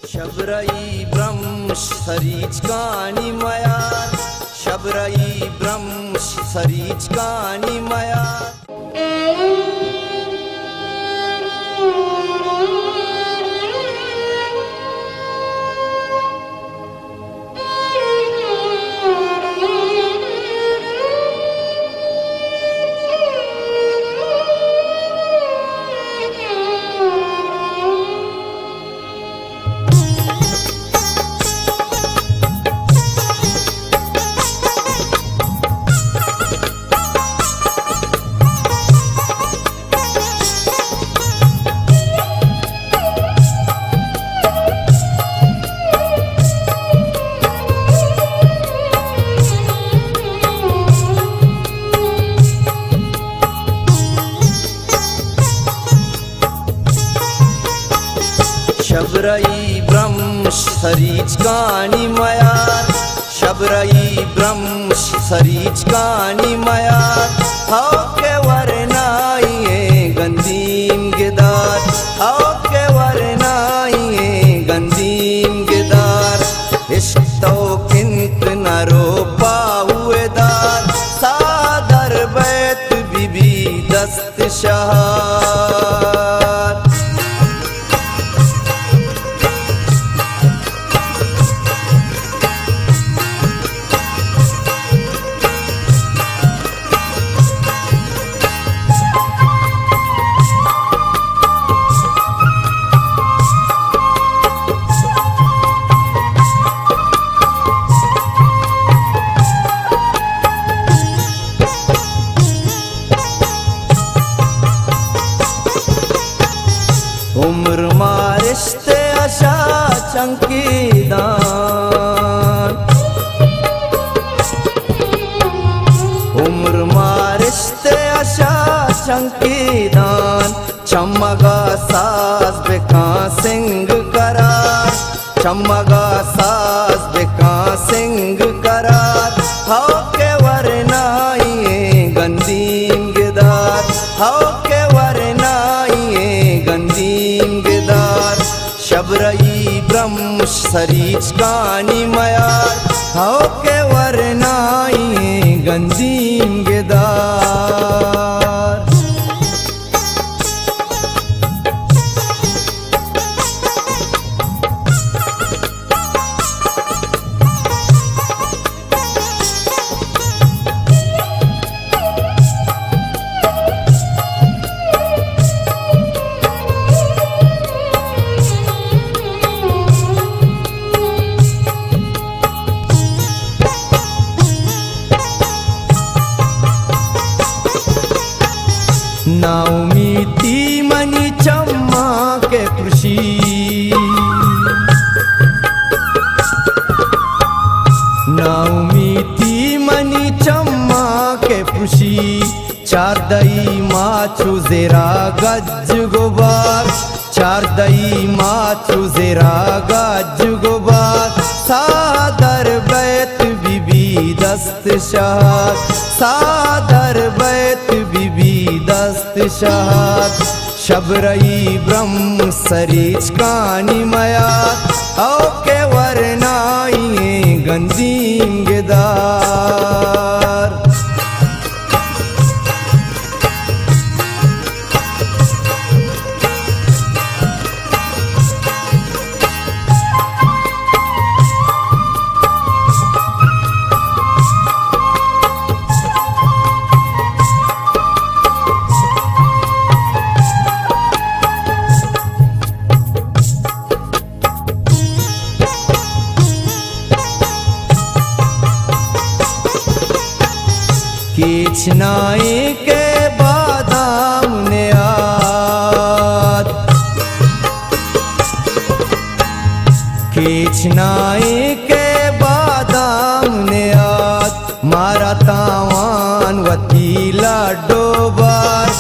शबराई ब्रह्म सरीच कानी माया शबराई ब्रह्म सरीच कानी माया शबराई ब्रह्म सरीच कानी माया शबराई ब्रह्म सरीच कानी माया हाउ के वरनाइए गंदीम गिदार हाउ के वरनाइए गंदीम गिदार इश्क तो किंत नरो पाहुएदार सादर बैत बीबी दस्त शहार उम्र मारिश्ते आशा चंकीदान उम्र मारिश्ते आशा चंकीदान चमगा साज बेका सिंग करार चमगा साज बेका सिंग करार हाउ के वरनाइए गंदीम गिदार हाउ के वरनाइए गंदीम गिदार शबराई ब्रह्म सरीच कानी माया हाउ के वरनाइए गंदीम गिदार नाउमीती मनी चम्मा के कृषि नाउमीती मनी चम्मा के कृषि चार दई माचू जेरा गज गुबार चार दई माचू जेरा गज गुबार सादर बैत बीबी दस्त शहार सादर बैत बीबी दस्त शहार शबराई ब्रह्म सरीच कानी माया हाउ के वरनाइए गंदीम गिदार किचनाई के बादाम ने आद किचनाई के बादाम ने आद मारा तावान वतीला डोबार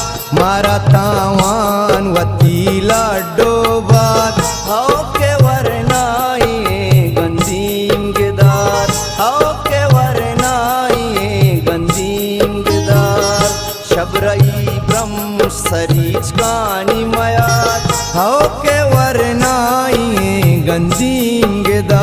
मारा तावान वतीला डोबार हाउ के वरनाइए गंदीम गिदार हाउ के वरनाइए गंदीम गिदार शबराई ब्रह्म सरीच कानी माया हाउ के वरनाइए ಹಿಂದಿಂಗೆದ